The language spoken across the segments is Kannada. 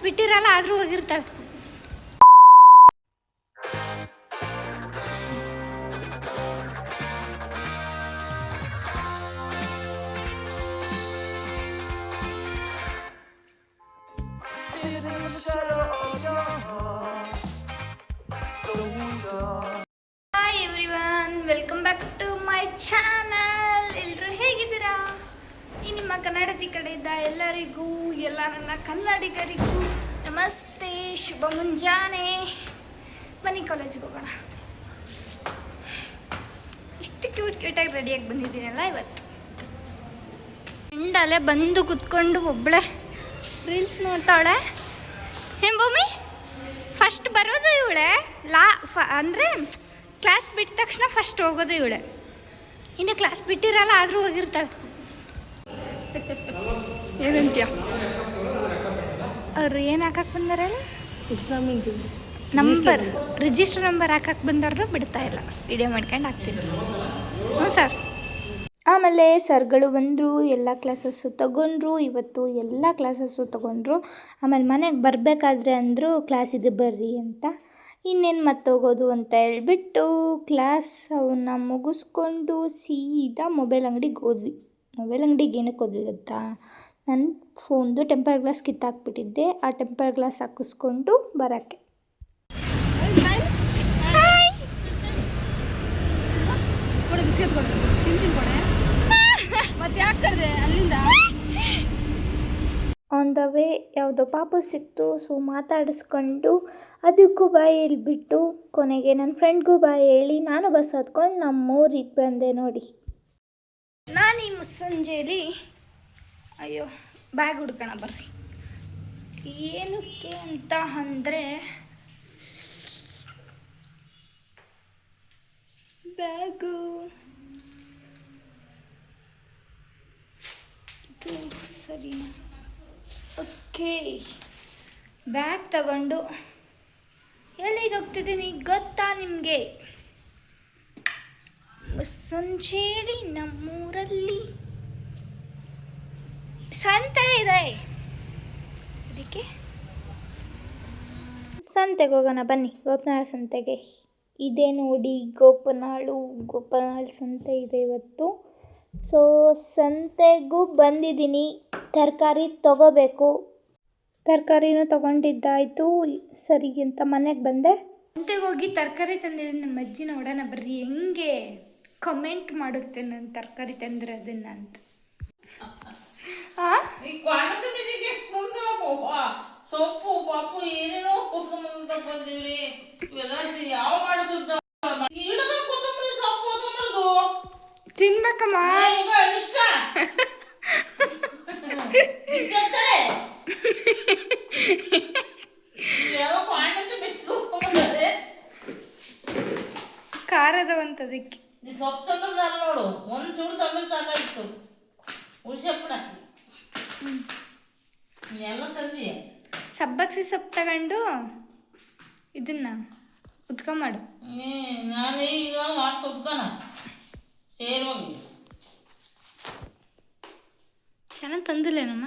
ಬಿಟ್ಟಿರಲ್ಲ ಆದರೂ ಹೋಗಿರ್ತಾಳೆ. Hi everyone, welcome back to my channel. ಎಲ್ಲರೂ ಹೇಗಿದ್ದೀರಾ? ಈ ನಿಮ್ಮ ಕನ್ನಡತಿ ಕಡೆಯಿಂದ ಎಲ್ಲರಿಗೂ, ಎಲ್ಲ ನನ್ನ ಕನ್ನಡಿಗರಿಗೂ ನಮಸ್ತೆ, ಶುಭ ಮುಂಜಾನೆ. ಬನ್ನಿ ಕಾಲೇಜಿಗೆ ಹೋಗೋಣ. ಇಷ್ಟು ಕ್ಯೂಟಾಗಿ ರೆಡಿಯಾಗಿ ಬಂದಿದ್ದೀನಲ್ಲ ಇವತ್ತು. ಫ್ರೆಂಡಲ್ಲೇ ಬಂದು ಕುತ್ಕೊಂಡು ಒಬ್ಬಳೆ ರೀಲ್ಸ್ ನೋಡ್ತಾಳೆ. ಏನು ಭೂಮಿ, ಫಸ್ಟ್ ಬರೋದು ಇವಳೆ, ಅಂದರೆ ಕ್ಲಾಸ್ ಬಿಟ್ಟ ತಕ್ಷಣ ಫಸ್ಟ್ ಹೋಗೋದು ಇವಳೆ. ಇನ್ನು ಕ್ಲಾಸ್ ಬಿಟ್ಟಿರಲ್ಲ ಆದರೂ ಹೋಗಿರ್ತಾಳೆ. ಏನಂತೀಯ? ಅವ್ರು ಏನು ಹಾಕಕ್ಕೆ ಬಂದಾರ? ಎಕ್ಸಾಮಿಗೆ ನಂಬರ್, ರಿಜಿಸ್ಟರ್ ನಂಬರ್ ಹಾಕಕ್ಕೆ ಬಂದಾರು ಬಿಡ್ತಾ ಇಲ್ಲ. ವಿಡಿಯೋ ಮಾಡ್ಕೊಂಡು ಹಾಕ್ತೀನಿ. ಹ್ಞೂ ಸರ್. ಆಮೇಲೆ ಸರ್ಗಳು ಬಂದರು, ಎಲ್ಲ ಕ್ಲಾಸಸ್ಸು ತಗೊಂಡ್ರು. ಇವತ್ತು ಎಲ್ಲ ಕ್ಲಾಸಸ್ಸು ತಗೊಂಡ್ರು. ಆಮೇಲೆ ಮನೆಗೆ ಬರಬೇಕಾದ್ರೆ ಅಂದರು ಕ್ಲಾಸ್ ಇದೆ ಬರ್ರಿ ಅಂತ. ಇನ್ನೇನು ಮತ್ತೆ ಹೋಗೋದು ಅಂತ ಹೇಳ್ಬಿಟ್ಟು ಅವನ್ನ ಮುಗಿಸ್ಕೊಂಡು ಸೀದಾ ಮೊಬೈಲ್ ಅಂಗಡಿಗೆ ಹೋದ್ವಿ. ಮೊಬೈಲ್ ಅಂಗಡಿಗೆ ಏನಕ್ಕೆ ಹೋದ್ವಿ ಗೊತ್ತಾ? ನನ್ನ ಫೋನ್ದು ಟೆಂಪರ್ ಗ್ಲಾಸ್ ಕಿತ್ತಾಕ್ಬಿಟ್ಟಿದ್ದೆ. ಆ ಟೆಂಪರ್ ಗ್ಲಾಸ್ ಹಾಕಿಸ್ಕೊಂಡು ಬರೋಕ್ಕೆ. ಮತ್ತೆ ಯಾಕೆ ಕರೆದೆ ಅಲ್ಲಿಂದ? ಆನ್ ದ ವೇ ಯಾವುದೋ ಪಾಪು ಸಿಕ್ತು. ಸೊ ಮಾತಾಡಿಸ್ಕೊಂಡು ಅದಕ್ಕೂ ಬಾಯಿ ಹೇಳ್ಬಿಟ್ಟು ಕೊನೆಗೆ ನನ್ನ ಫ್ರೆಂಡ್ಗೂ ಬಾಯಿ ಹೇಳಿ ನಾನು ಬಸ್ ಹತ್ಕೊಂಡು ನಮ್ಮೂರಿಗೆ ಬಂದೆ ನೋಡಿ. ನಾನು ಈ ಮುಸ್ಸಂಜೆಯಲ್ಲಿ ಬ್ಯಾಗ್ ಹುಡ್ಕೋಣ ಬರ್ರಿ. ಏನಕ್ಕೆ ಅಂತ ಅಂದರೆ ಬ್ಯಾಗು ಇದು ಸರಿನಾ? ಓಕೆ, ಬ್ಯಾಗ್ ತಗೊಂಡು ಎಲ್ಲಿಗೆ ಹೋಗ್ತಿದ್ದೀನಿ ಗೊತ್ತಾ ನಿಮಗೆ? ಮುಸ್ಸಂಜೆಯಲ್ಲಿ ನಮ್ಮೂರಲ್ಲಿ ಸಂತೆ ಇದೆ. ಅದಕ್ಕೆ ಸಂತೆಗೆ ಹೋಗೋಣ ಬನ್ನಿ. ಗೋಪನಾಳ್ ಸಂತೆಗೆ ಇದೆ ನೋಡಿ. ಗೋಪನಾಳು ಸಂತೆ ಇದೆ ಇವತ್ತು. ಸೊ ಸಂತೆಗೂ ಬಂದಿದ್ದೀನಿ. ತರಕಾರಿ ತೊಗೋಬೇಕು. ತರಕಾರಿನೂ ತೊಗೊಂಡಿದ್ದಾಯಿತು. ಸರಿ ಅಂತ ಮನೆಗೆ ಬಂದೆ. ಸಂತೆಗೆ ಹೋಗಿ ತರಕಾರಿ ತಂದಿದ್ದೀನಿ. ನಮ್ಮ ಅಜ್ಜಿ ನೋಡೋಣ ಬರ್ರಿ ಹೆಂಗೆ ಕಮೆಂಟ್ ಮಾಡುತ್ತೆ ನಾನು ತರಕಾರಿ ತಂದಿರೋದನ್ನ ಅಂತ. ಸೊಪ್ಪು ಪಾಪು ಏನೇನೋ ಕೊತ್ಕೊಂಡ್ ಬಂದಿವ್ರಿ. ಇವೆಲ್ಲ ಯಾವ ಮಾಡುದು? ಕೊತ್ತಂಬರಿ ಸೊಪ್ಪು ಕೊತ್ಕೊಂಬರ್ದು ತಿನ್ಬೇಕಮ್ಮ. ಇಷ್ಟ ಖಾರದವಂತದಕ್ಕೆ ನೀ ಸೊಪ್ಪು ತಂದ್ರೆ ನೋಡು, ಒಂದು ಸುಡು ತಂದ್ರೆ ಸಾಕಾಗಿತ್ತು. ಹುಷಪ್ಪನ ಎಲ್ಲ ತಂದಿ ಸಬ್ಬಕ್ಸಿ ಸೊಪ್ಪು ತಗೊಂಡು ಇದನ್ನ ಉತ್ಕೊಂಮಾಡು. ನಾನು ಈಗ ಮಾಡ್ತಾ ಉತ್ಕೋಣ ಸೇರೋಗಿ. ಚೆನ್ನಾಗಿ ತಂದಿಲ್ಲೇನಮ್ಮ?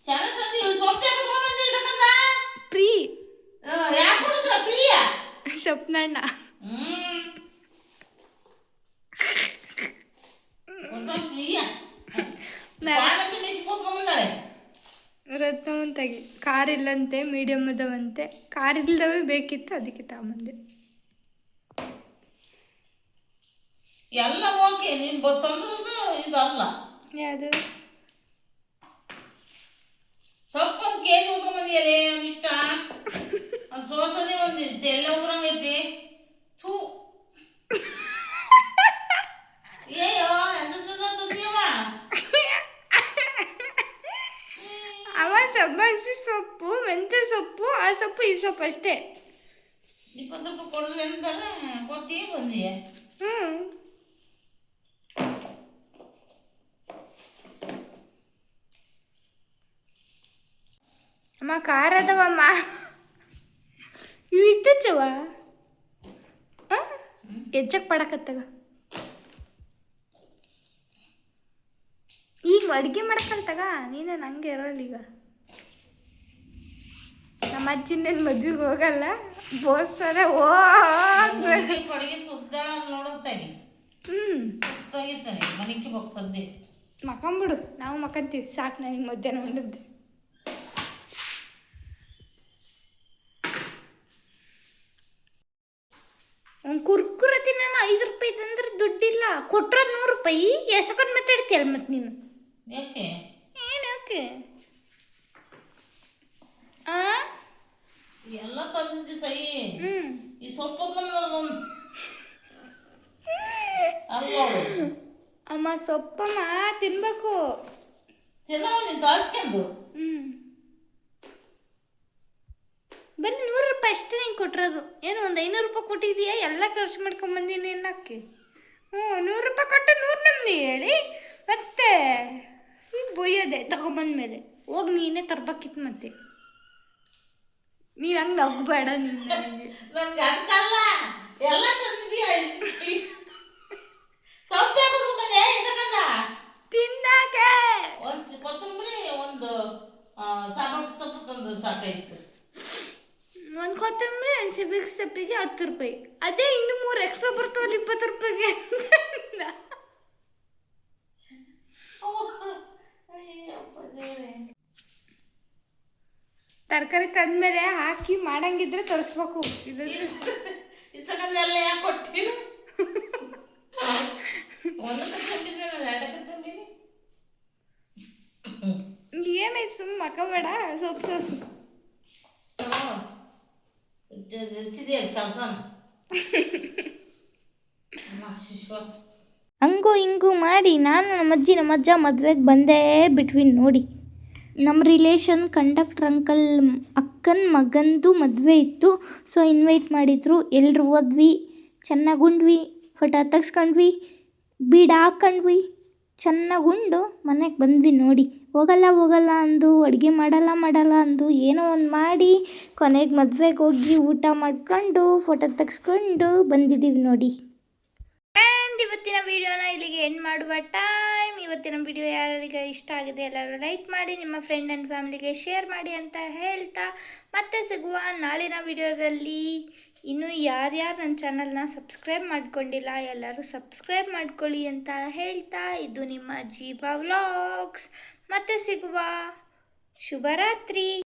ಚೆನ್ನಾಗಿ ತಂದಿ. ಸೊಪ್ಪು ಪ್ರೀ ಯಾಕೆ ಕೊಡುತ್ತ ಪ್ರಿಯ ಸೊಪ್ಪನಣ್ಣ ಪ್ರಿಯ ರತ್ನವಂತಾಗಿ ಕಾರ್ ಇಲ್ಲಂತೆ, ಮೀಡಿಯಮ್ ಅದಾವಂತೆ. ಕಾರ್ ಇಲ್ದವೇ ಬೇಕಿತ್ತು, ಅದಕ್ಕೆ ತಗೊಂಬಂದೆ. ಎಲ್ಲ ಓಕೆ, ನೀನು ತಂದ್ರದು ಇದಲ್ಲ. ಯಾವುದು ಸೊಪ್ಪೊಂದು ಕೇಜಿ ಉತ್ಕೊಂಬಂದಿಯರೇ ಇಷ್ಟ. ಅದು ಸೋತದೆ ಒಂದು ಎಲ್ಲ ಉಗ್ರಂಗೈತಿ. ಥೂ ಏಯೋ ಎಂತದೀವ ಅವ ಸಬ್ಬಕ್ಸಿ ಸೊಪ್ಪು, ಮೆಂತ್ಯ ಸೊಪ್ಪು, ಆ ಸೊಪ್ಪು, ಈ ಸೊಪ್ಪು ಅಷ್ಟೇ. 20 ರೂಪಾಯಿ ಕೊಡ್ರಿ ಅಂತಾರೆ, ಕೊಟ್ಟು ಬಂದಿಯೇ. ಅಮ್ಮ ಖಾರ ಅದಾವಮ್ಮ. ಇವು ಇಟ್ಟಚ್ಚವ ಹೆಚ್ಚಕ್ಕೆ ಪಡಕತ್ತಾಗ. ಈಗ ಅಡುಗೆ ಮಾಡಕ್ಕಂತಾಗ ನೀನೇ ನಂಗೆ ಇರೋಲ್ಲ. ಈಗ ನಮ್ಮ ಅಜ್ಜಿನೇನು ಮದ್ವೆಗೆ ಹೋಗಲ್ಲ ಬೋರ್ಸರೆ ಕೊಡಗಿ ಸುದ್ದಾಳ ನೋಡುತ್ತಾಗಿ ಸುತ್ತಾಗಿರ್ತಾನೆ ಮನೆಗೆ ಹೋಗಿ ಸದ್ದೆ ಮಕ್ಕಂಬಿಡು ನಾವು ಮಕ್ಕಂತೀವಿ ಸಾಕು ನನಗೆ ಮಧ್ಯಾಹ್ನ ಉಂಡದ್ದು ಒಂದು ಕುರ್ಕುರೆ ತಿನ್ನ 5 ರೂಪಾಯಿ ತಂದ್ರೆ ದುಡ್ಡಿಲ್ಲ ಕೊಟ್ಟರೋದು 100 ರೂಪಾಯಿ ಎಸಕೊಂಡು ಮಾತಾಡ್ತೀಯಲ್ಲ ಮತ್ತೆ ನೀನು ಯಾಕೆ ಏನು ಯಾಕೆ ಆ ಎಲ್ಲ ತಂದಿದ್ದು ಸಹಿ ಈ ಸೊಪ್ಪು ಅಲ್ಲ ಅಮ್ಮ ಸೊಪ್ಪಮ್ಮ ತಿನ್ಬೇಕು ಚೆನ್ನಾಗಿ ನೀನು ತಾಳ್ಸ್ಕೊಂಡು ಬರೀ 100 ರೂಪಾಯಿ ಅಷ್ಟೇ ನಿಂಗೆ ಕೊಟ್ಟಿರೋದು ಏನು ಒಂದು 500 ರೂಪಾಯಿ ಕೊಟ್ಟಿದೀಯಾ ಎಲ್ಲ ಖರ್ಚು ಮಾಡ್ಕೊಂಬಂದೀನಿ ಅನ್ನಕ್ಕೆ 100 ರೂಪಾಯಿ ಕೊಟ್ಟು 100 ನಮ್ನಿ ಹೇಳಿ ಮತ್ತೆ ಈಗ ಬೊಯ್ಯೋದೆ ತಗೊಂಬಂದ್ಮೇಲೆ ಹೋಗಿ ನೀನೇ ತರ್ಬೇಕಿತ್ತು ಮತ್ತೆ ನೀನು ಹಂಗೆ ನಗ್ಬೇಡ ನೀನು ನನಗೆ ನನ್ಗೆ ಅದಕ್ಕಲ್ಲ ಎಲ್ಲ ತಂದಿದ್ದೀಯ ಸೊಪ್ಪು ಹಾಕೋದು ಇಟ್ಟಕಂದ ತಿನ್ನಾಕೆ ಒಂದು ಕೊತ್ತಂಬರಿ ಒಂದು ಸಾಂಬಾರು ಸೊಪ್ಪು ತಂದು ಸಾಕಾಯ್ತು ಒಂದು ಕೊತ್ತಂಬರಿ ಒಂದು ಸೊಪ್ಪಿಗೆ 10 ರೂಪಾಯಿ ಅದೇ ಇನ್ನು 3 ಎಕ್ಸ್ಟ್ರಾ ಬರ್ತಾವಲ್ಲ 20 ರೂಪಾಯಿಗೆ ತರಕಾರಿ ತಂದ್ಮೇಲೆ ಹಾಕಿ ಮಾಡಂಗಿದ್ರೆ ತರಿಸ್ಬೇಕು ಇಸಕಂದೆಲ್ಲ ಯಾಕೆ ಕೊಟ್ಟಿಲ್ಲ ಒಂದು ತಂದಿದ್ದೇನೆ 2 ತಂದಿನಿ ಏನಾಯ್ತು ಸುಮ್ಮನೆ ಮಕ್ಕಬೇಡ ಸೊಪ್ಪು ಹೆಚ್ಚಿದೆಯಲ್ಲ ಕೆಲಸ ಶಿಶ್ವ ಹಂಗೂ ಹಿಂಗೂ ಮಾಡಿ ನಾನು ನಮ್ಮ ಅಜ್ಜಿ ನಮ್ಮ ಅಜ್ಜ ಮದುವೆಗೆ ಬಂದೇ ಬಿಟ್ವಿ ನೋಡಿ ನಮ್ಮ ರಿಲೇಷನ್ ಕಂಡಕ್ಟ್ರ್ ಅಂಕಲ್ ಅಕ್ಕನ ಮಗಂದು ಮದುವೆ ಇತ್ತು ಸೊ ಇನ್ವೈಟ್ ಮಾಡಿದರು ಎಲ್ಲರೂ ಹೋದ್ವಿ ಚೆನ್ನಾಗಿ ಉಂಡ್ವಿ ಫೋಟೋ ತೆಗ್ಸ್ಕೊಂಡ್ವಿ ಬೀಡ ಹಾಕ್ಕೊಂಡ್ವಿ ಚೆನ್ನಾಗಿ ಉಂಡು ಮನೆಗೆ ಬಂದ್ವಿ ನೋಡಿ ಹೋಗಲ್ಲ ಅಂದು ಅಡುಗೆ ಮಾಡಲ್ಲ ಅಂದು ಏನೋ ಒಂದು ಮಾಡಿ ಕೊನೆಗೆ ಮದುವೆಗೆ ಹೋಗಿ ಊಟ ಮಾಡ್ಕೊಂಡು ಫೋಟೋ ತೆಗ್ಸ್ಕೊಂಡು ಬಂದಿದ್ದೀವಿ ನೋಡಿ ಆ್ಯಂಡ್ ಇವತ್ತಿನ ವಿಡಿಯೋನ ಇಲ್ಲಿಗೆ ಎಂಡ್ ಮಾಡುವ ಟೈಮ್ ಇವತ್ತಿನ ವಿಡಿಯೋ ಯಾರಿಗೆ ಇಷ್ಟ ಆಗಿದೆ ಎಲ್ಲರೂ ಲೈಕ್ ಮಾಡಿ ನಿಮ್ಮ ಫ್ರೆಂಡ್ ಆ್ಯಂಡ್ ಫ್ಯಾಮಿಲಿಗೆ ಶೇರ್ ಮಾಡಿ ಅಂತ ಹೇಳ್ತಾ ಮತ್ತೆ ಸಿಗುವ ನಾಳಿನ ವಿಡಿಯೋದಲ್ಲಿ ಇನ್ನೂ ಯಾರ್ಯಾರು ನನ್ನ ಚಾನಲ್ನ ಸಬ್ಸ್ಕ್ರೈಬ್ ಮಾಡ್ಕೊಂಡಿಲ್ಲ ಎಲ್ಲರೂ ಸಬ್ಸ್ಕ್ರೈಬ್ ಮಾಡ್ಕೊಳ್ಳಿ ಅಂತ ಹೇಳ್ತಾ ಇದು ನಿಮ್ಮ ಜೀವ ವ್ಲಾಗ್ಸ್ ಮತ್ತೆ ಸಿಗುವ ಶುಭರಾತ್ರಿ.